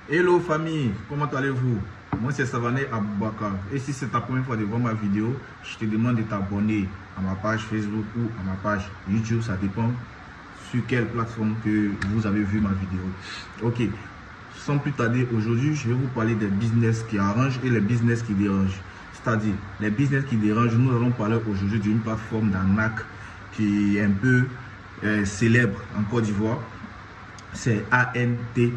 Hello famille, comment allez-vous? Moi c'est Savané Aboubakar et si c'est ta première fois de voir ma vidéo, je te demande de t'abonner à ma page Facebook ou à ma page YouTube, ça dépend sur quelle plateforme que vous avez vu ma vidéo. Ok, sans plus tarder, aujourd'hui je vais vous parler des business qui arrangent et les business qui dérangent. C'est-à-dire, les business qui dérangent, nous allons parler aujourd'hui d'une plateforme d'arnaque qui est un peu célèbre en Côte d'Ivoire. C'est ANTP.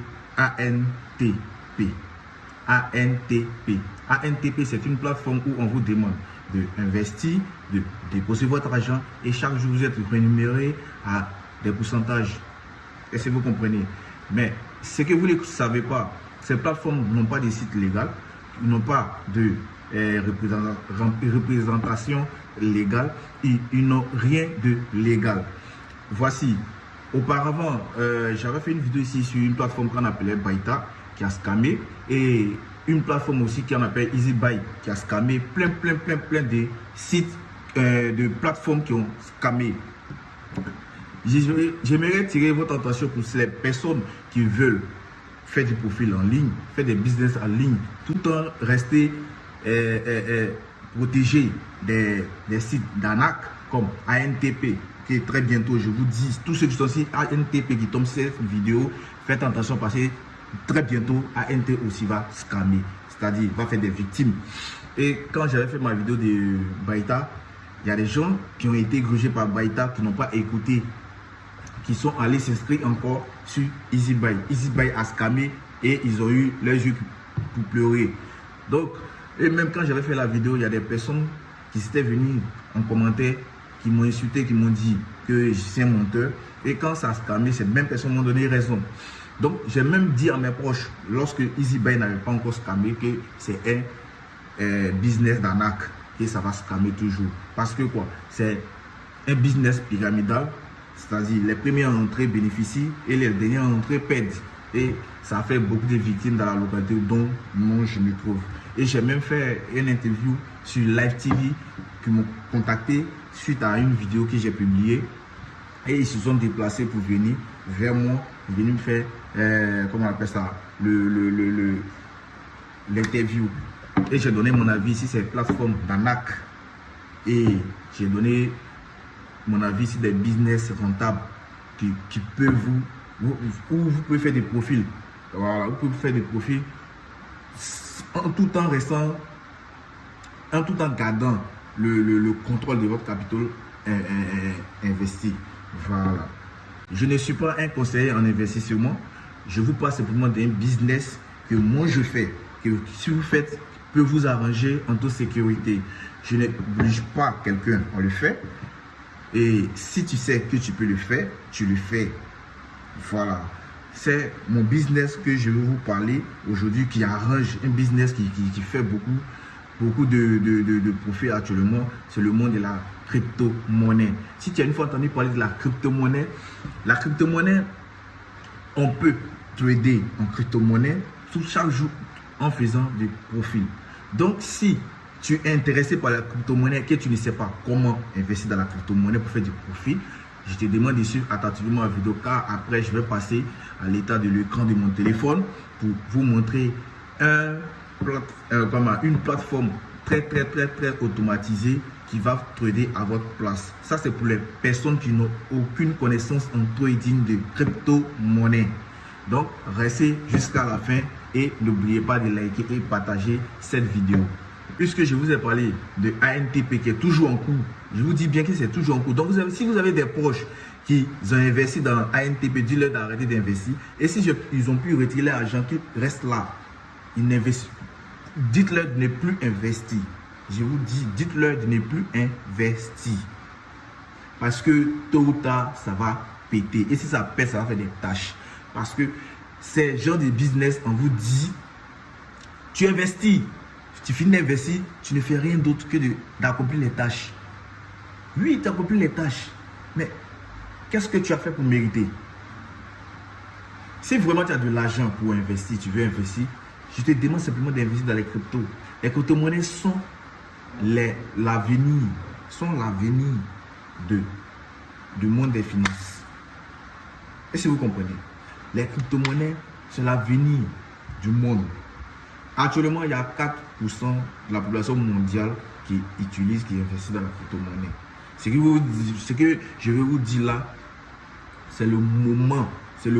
ANTP, c'est une plateforme où on vous demande d'investir, de déposer votre argent et chaque jour vous êtes rémunéré à des pourcentages. Est-ce que vous comprenez? Mais ce que vous ne savez pas, ces plateformes n'ont pas de site légal, ils n'ont pas de représentation légale, ils n'ont rien de légal. Voici. Auparavant, j'avais fait une vidéo ici sur une plateforme qu'on appelait Baïta qui a scamé et une plateforme aussi qu'on appelle EasyBuy qui a scamé plein de sites, de plateformes qui ont scamé. J'aimerais tirer votre attention pour ces personnes qui veulent faire du profil en ligne, faire des business en ligne, tout en restant protégé des sites d'arnaque comme ANTP. Très bientôt, je vous dis, tous ceux qui sont sur ANTP qui tombent cette vidéo, faites attention parce que très bientôt, ANTP aussi va scammer, c'est-à-dire va faire des victimes. Et quand j'avais fait ma vidéo de Baïta, il y a des gens qui ont été grugés par Baïta, qui n'ont pas écouté, qui sont allés s'inscrire encore sur EasyBuy. EasyBuy a scammé et ils ont eu leurs yeux pour pleurer. Donc, et même quand j'avais fait la vidéo, il y a des personnes qui s'étaient venues en commentaire, qui m'ont insulté, qui m'ont dit que je suis un menteur. Et quand ça a scammé, ces mêmes personnes m'ont donné raison. Donc, j'ai même dit à mes proches, lorsque EasyBuy n'avait pas encore scammé, que c'est un business d'arnaque et ça va scammer toujours. Parce que quoi? C'est un business pyramidal, c'est-à-dire les premiers entrées bénéficient et les derniers entrées perdent. Et ça fait beaucoup de victimes dans la localité dont moi je me trouve. Et j'ai même fait une interview sur Live TV qui m'ont contacté suite à une vidéo que j'ai publiée. Et ils se sont déplacés pour venir vers moi, venir me faire, comment on appelle ça, l'interview. Et j'ai donné mon avis sur ces plateformes d'arnaque. Et j'ai donné mon avis sur des business rentables qui peuvent où vous pouvez faire des profils. Voilà, vous pouvez faire des profils en tout en restant, en tout en gardant le contrôle de votre capital investi. Voilà. Je ne suis pas un conseiller en investissement. Je vous parle simplement d'un business que moi je fais, que si vous faites, peut vous arranger en toute sécurité. Je n'oblige pas quelqu'un, on le fait. Et si tu sais que tu peux le faire, tu le fais. Voilà. C'est mon business que je vais vous parler aujourd'hui qui arrange un business qui fait beaucoup de profits actuellement. C'est le monde de la crypto-monnaie. Si tu as une fois entendu parler de la crypto-monnaie, on peut trader en crypto-monnaie tout chaque jour en faisant des profits. Donc, si tu es intéressé par la crypto-monnaie et que tu ne sais pas comment investir dans la crypto-monnaie pour faire du profit, je te demande de suivre attentivement la vidéo car après je vais passer à l'état de l'écran de mon téléphone pour vous montrer une plateforme très automatisée qui va trader à votre place. Ça c'est pour les personnes qui n'ont aucune connaissance en trading de crypto-monnaie. Donc restez jusqu'à la fin et n'oubliez pas de liker et partager cette vidéo. Puisque je vous ai parlé de ANTP qui est toujours en cours, je vous dis bien que c'est toujours en cours. Donc si vous avez des proches qui ont investi dans ANTP, dites-leur d'arrêter d'investir. Et si ils ont pu retirer l'argent qui reste là, ils n'investissent. Dites-leur de ne plus investir. Je vous dis, dites-leur de ne plus investir. Parce que tôt ou tard, ça va péter. Et si ça pète, ça va faire des tâches. Parce que ces gens de business, on vous dit, tu investis. Tu finis d'investir, tu ne fais rien d'autre que d'accomplir les tâches. Oui, tu accomplis les tâches. Mais qu'est-ce que tu as fait pour mériter? Si vraiment tu as de l'argent pour investir, tu veux investir, je te demande simplement d'investir dans les cryptos. Les crypto-monnaies sont l'avenir. Du monde des finances. Est-ce que vous comprenez? Les crypto-monnaies, c'est l'avenir. du monde. Actuellement, il y a 4% de la population mondiale qui utilise, qui investit dans la crypto-monnaie. Ce que je vais vous dire là, c'est le moment de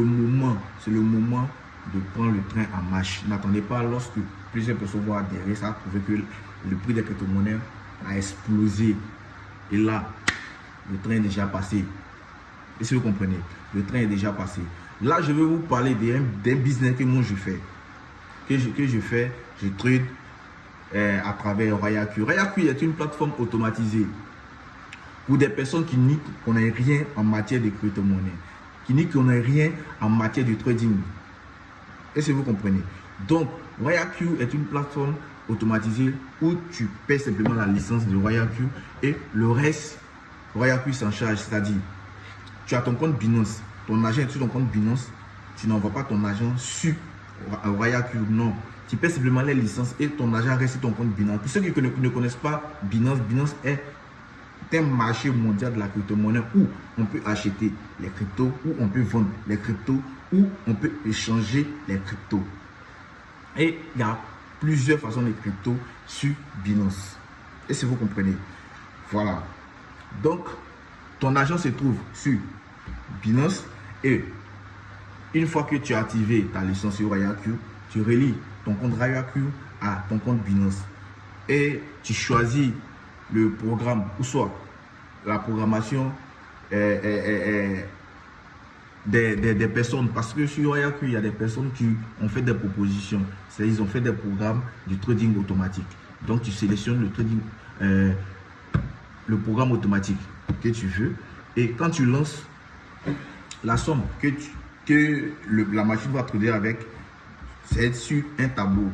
prendre le train en marche. N'attendez pas lorsque plusieurs personnes vont adhérer, ça a prouvé que le prix des crypto-monnaies a explosé. Et là, le train est déjà passé. Et si vous comprenez, le train est déjà passé. Là, je vais vous parler d'un business que moi je fais. Je trade à travers RoyaQ. RoyaQ est une plateforme automatisée pour des personnes qui n'y connaissent rien en matière de crypto-monnaie, qui n'y connaissent rien en matière de trading. Est-ce que vous comprenez? Donc, RoyaQ est une plateforme automatisée où tu paies simplement la licence de RoyaQ et le reste, RoyaQ s'en charge. C'est-à-dire, tu as ton compte Binance, ton argent est sur ton compte Binance, tu n'envoies pas ton argent sur RoyaQ, non. Tu paies simplement les licences et ton argent reste sur ton compte Binance. Pour ceux qui ne connaissent pas Binance, Binance est un marché mondial de la crypto-monnaie où on peut acheter les cryptos, où on peut vendre les cryptos, où on peut échanger les cryptos. Et il y a plusieurs façons de cryptos sur Binance. Et si vous comprenez, voilà. Donc, ton argent se trouve sur Binance et une fois que tu as activé ta licence sur RoyaQ, tu relis ton compte RoyaQ à ton compte Binance et tu choisis le programme ou soit la programmation des personnes, parce que sur RoyaQ, il y a des personnes qui ont fait des propositions, c'est-à-dire ils ont fait des programmes de trading automatique. Donc tu sélectionnes le trading, le programme automatique que tu veux et quand tu lances la somme que la machine va trader avec, c'est sur un tableau.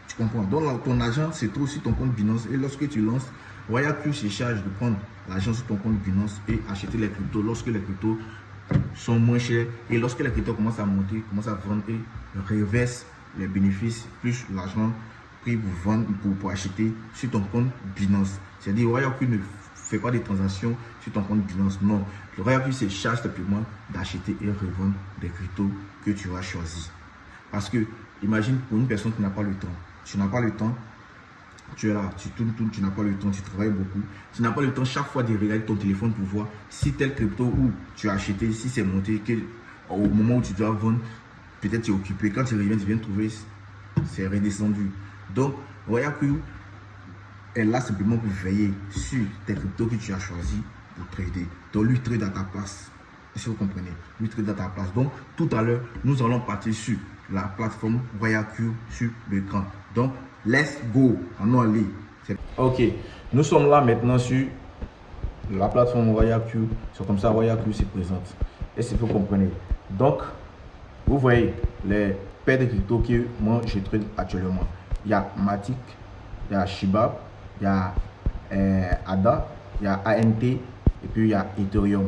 Tu comprends? Donc ton argent se trouve sur ton compte Binance et lorsque tu lances, RoyaQ se charge de prendre l'argent sur ton compte Binance et acheter les cryptos lorsque les cryptos sont moins chers et lorsque les cryptos commencent à monter, commencent à vendre et reverse les bénéfices plus l'argent pris pour vendre pour acheter sur ton compte Binance. C'est-à-dire RoyaQ ne fait pas des transactions sur ton compte Binance, non. Le RoyaQ se charge simplement d'acheter et revendre des cryptos que tu as choisi. Parce que imagine pour une personne qui n'a pas le temps, tu n'as pas le temps. Tu es là, tu tournes, tu n'as pas le temps, tu travailles beaucoup. Tu n'as pas le temps chaque fois de regarder ton téléphone pour voir si tel crypto où tu as acheté, si c'est monté, au moment où tu dois vendre, peut-être tu es occupé. Quand tu reviens, tu viens de trouver, c'est redescendu. Donc, RoyaQ est là simplement pour veiller sur tes cryptos que tu as choisi pour trader. Donc, lui trade à ta place. Si vous comprenez, lui trade à ta place. Donc, tout à l'heure, nous allons partir sur la plateforme RoyaQ sur l'écran. Donc, let's go. Allons-y. Ok, nous sommes là maintenant sur la plateforme RoyaQ. C'est comme ça RoyaQ se présente. Et si vous comprenez. Donc, vous voyez les paires de cryptos que moi je trade actuellement. Il y a Matic, il y a Shiba, il y a ADA, il y a ANT et puis il y a Ethereum.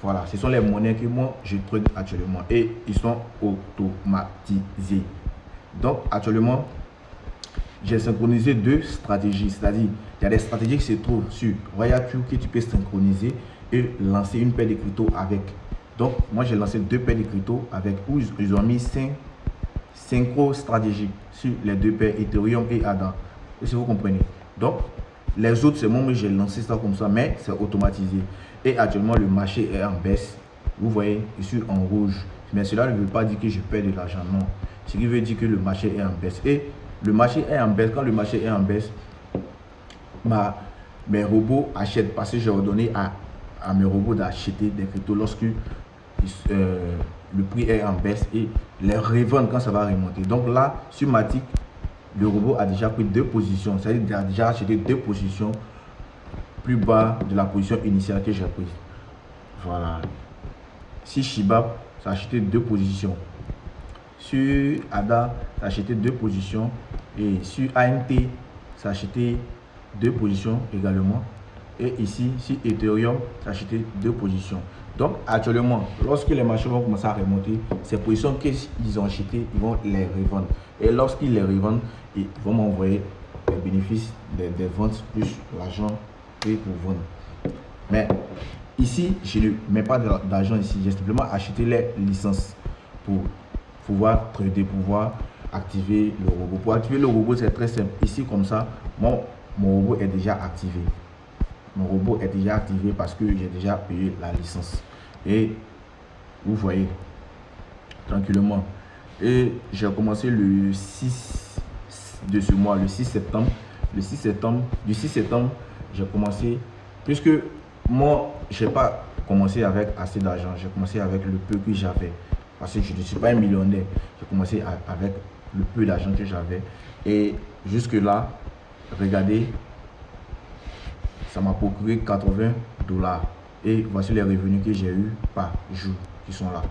Voilà, ce sont les monnaies que moi je trade actuellement et ils sont automatisés. Donc actuellement, j'ai synchronisé deux stratégies, c'est-à-dire il y a des stratégies qui se trouvent sur RoyaQ que tu peux synchroniser et lancer une paire de cryptos avec. Donc moi j'ai lancé deux paires de cryptos avec où ils ont mis 5 synchro stratégies sur les deux paires Ethereum et ADA. Et si vous comprenez. Donc les autres c'est moi j'ai lancé ça comme ça, mais c'est automatisé. Et actuellement le marché est en baisse. Vous voyez, je suis en rouge. Mais cela ne veut pas dire que je perds de l'argent, non. Ce qui veut dire que le marché est en baisse. Et le marché est en baisse. Quand le marché est en baisse, mes robots achètent parce que j'ai ordonné à mes robots d'acheter des cryptos lorsque le prix est en baisse et les revendre quand ça va remonter. Donc là, sur Matic, le robot a déjà pris deux positions. C'est-à-dire qu'il a déjà acheté deux positions plus bas de la position initiale que j'ai prise. Voilà. Si Shiba, ça a acheté deux positions. Sur ADA, ça a acheté deux positions. Et sur ANT, ça a acheté deux positions également. Et ici, sur Ethereum, ça a acheté deux positions. Donc, actuellement, lorsque les marchés vont commencer à remonter, ces positions qu'ils ont achetées, ils vont les revendre. Et lorsqu'ils les revendent, ils vont m'envoyer les bénéfices des ventes plus l'argent payé pour vendre. Mais ici, je ne mets pas d'argent ici. J'ai simplement acheté les licences pour pouvoir trader, pour pouvoir activer le robot. Pour activer le robot, c'est très simple. Ici, comme ça, mon robot est déjà activé. Mon robot est déjà activé parce que j'ai déjà payé la licence. Et vous voyez, tranquillement. Et j'ai commencé le 6 de ce mois, le 6 septembre. Du 6 septembre, j'ai commencé, puisque moi, je n'ai pas commencé avec assez d'argent. J'ai commencé avec le peu que j'avais. Parce que je ne suis pas un millionnaire. J'ai commencé avec le peu d'argent que j'avais. Et jusque là, regardez, ça m'a procuré $80. Et voici les revenus que j'ai eu par jour qui sont là.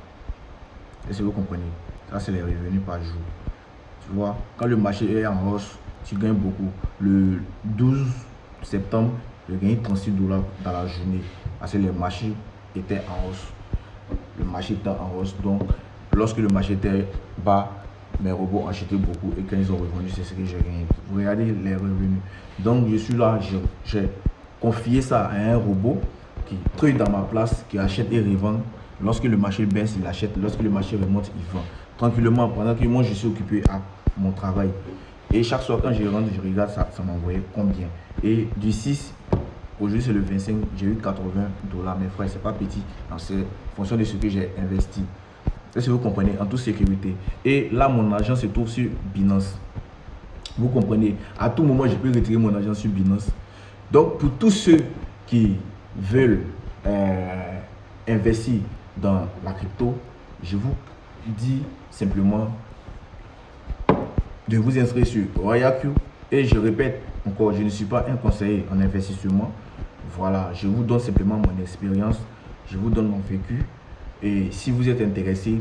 Est-ce que vous comprenez? Ça, c'est les revenus par jour. Tu vois, quand le marché est en hausse, tu gagnes beaucoup. Le 12 septembre, j'ai gagné $36 dans la journée. Parce que le marché était en hausse. Le marché était en hausse. Donc, lorsque le marché était bas, mes robots achetaient beaucoup. Et quand ils ont revenu, c'est ce que j'ai gagné. Vous regardez les revenus. Donc, je suis là, j'ai confié ça à un robot qui trade dans ma place, qui achète et revend. Lorsque le marché baisse, il achète. Lorsque le marché remonte, il vend. Tranquillement, pendant que moi, je suis occupé à mon travail. Et chaque soir, quand je rentre, je regarde ça, ça m'envoyait combien. Et du 6, aujourd'hui, c'est le 25, j'ai eu $80. Mes frères, c'est pas petit. C'est en fonction de ce que j'ai investi. Est-ce que vous comprenez? En toute sécurité. Et là, mon argent se trouve sur Binance. Vous comprenez? À tout moment, je peux retirer mon argent sur Binance. Donc, pour tous ceux qui veulent investir dans la crypto, je vous dis simplement de vous inscrire sur RoyalQ. Et je répète encore, je ne suis pas un conseiller en investissement. Voilà, je vous donne simplement mon expérience, je vous donne mon vécu. Et si vous êtes intéressé,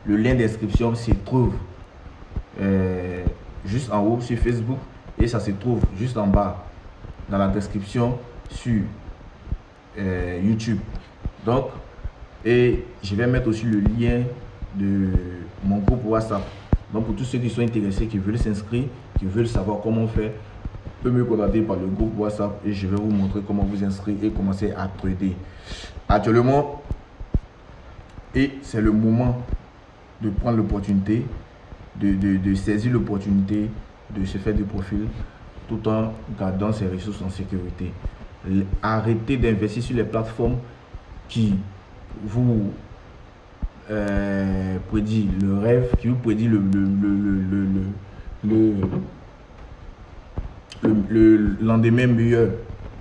le lien d'inscription se trouve juste en haut sur Facebook et ça se trouve juste en bas dans la description sur YouTube. Donc, et je vais mettre aussi le lien de mon groupe WhatsApp. Donc, pour tous ceux qui sont intéressés, qui veulent s'inscrire, qui veulent savoir comment faire, peut me contacter par le groupe WhatsApp et je vais vous montrer comment vous inscrire et commencer à trader. Actuellement, et c'est le moment de prendre l'opportunité, de saisir l'opportunité, de se faire des profils tout en gardant ses ressources en sécurité. Arrêtez d'investir sur les plateformes qui vous prédit le rêve, qui vous prédit le lendemain meilleur.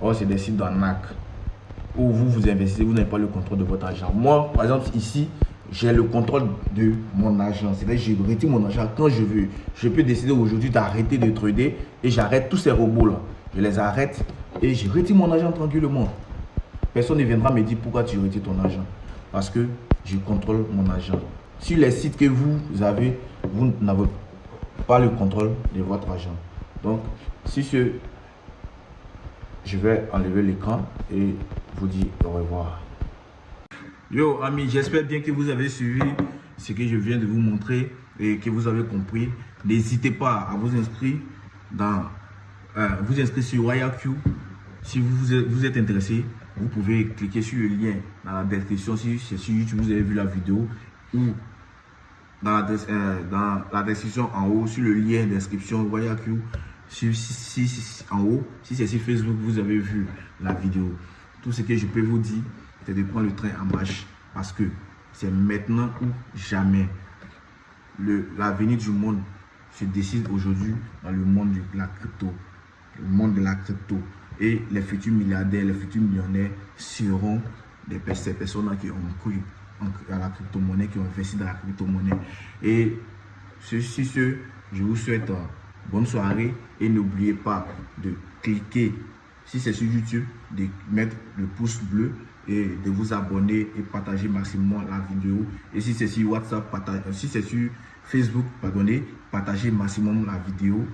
Or, c'est des sites d'arnaque où vous investissez, vous n'avez pas le contrôle de votre argent. Moi, par exemple, ici, j'ai le contrôle de mon argent. C'est-à-dire que je retire mon argent quand je veux. Je peux décider aujourd'hui d'arrêter de trader et j'arrête tous ces robots-là. Je les arrête et je retire mon argent tranquillement. Personne ne viendra me dire pourquoi tu retires ton argent. Parce que je contrôle mon argent. Sur les sites que vous avez, vous n'avez pas le contrôle de votre argent. Donc, si je vais enlever l'écran et vous dire au revoir. Yo amis, j'espère bien que vous avez suivi ce que je viens de vous montrer et que vous avez compris. N'hésitez pas à vous inscrire sur RoyalQ. Si vous êtes intéressé, vous pouvez cliquer sur le lien dans la description. Si c'est sur YouTube, vous avez vu la vidéo, ou dans la description en haut, sur le lien d'inscription RoyalQ. En haut, si c'est sur Facebook, vous avez vu la vidéo. Tout ce que je peux vous dire, c'est de prendre le train en marche parce que c'est maintenant ou jamais. L'avenir du monde se décide aujourd'hui dans le monde de la crypto. Le monde de la crypto. Et les futurs milliardaires, les futurs millionnaires seront ces personnes qui ont cru à la crypto-monnaie, qui ont investi dans la crypto-monnaie. Et sur ce, je vous souhaite bonne soirée et n'oubliez pas de cliquer, si c'est sur YouTube, de mettre le pouce bleu et de vous abonner et partager maximum la vidéo. Et si c'est sur WhatsApp, si c'est sur Facebook, partagez maximum la vidéo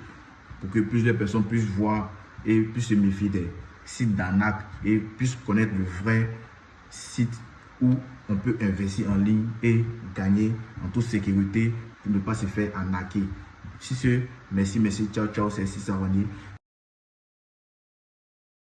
pour que plus de personnes puissent voir et puissent se méfier des sites d'arnaque et puissent connaître le vrai site où on peut investir en ligne et gagner en toute sécurité pour ne pas se faire arnaquer. Si ce, merci, ciao, ciao, c'est Sisaroni.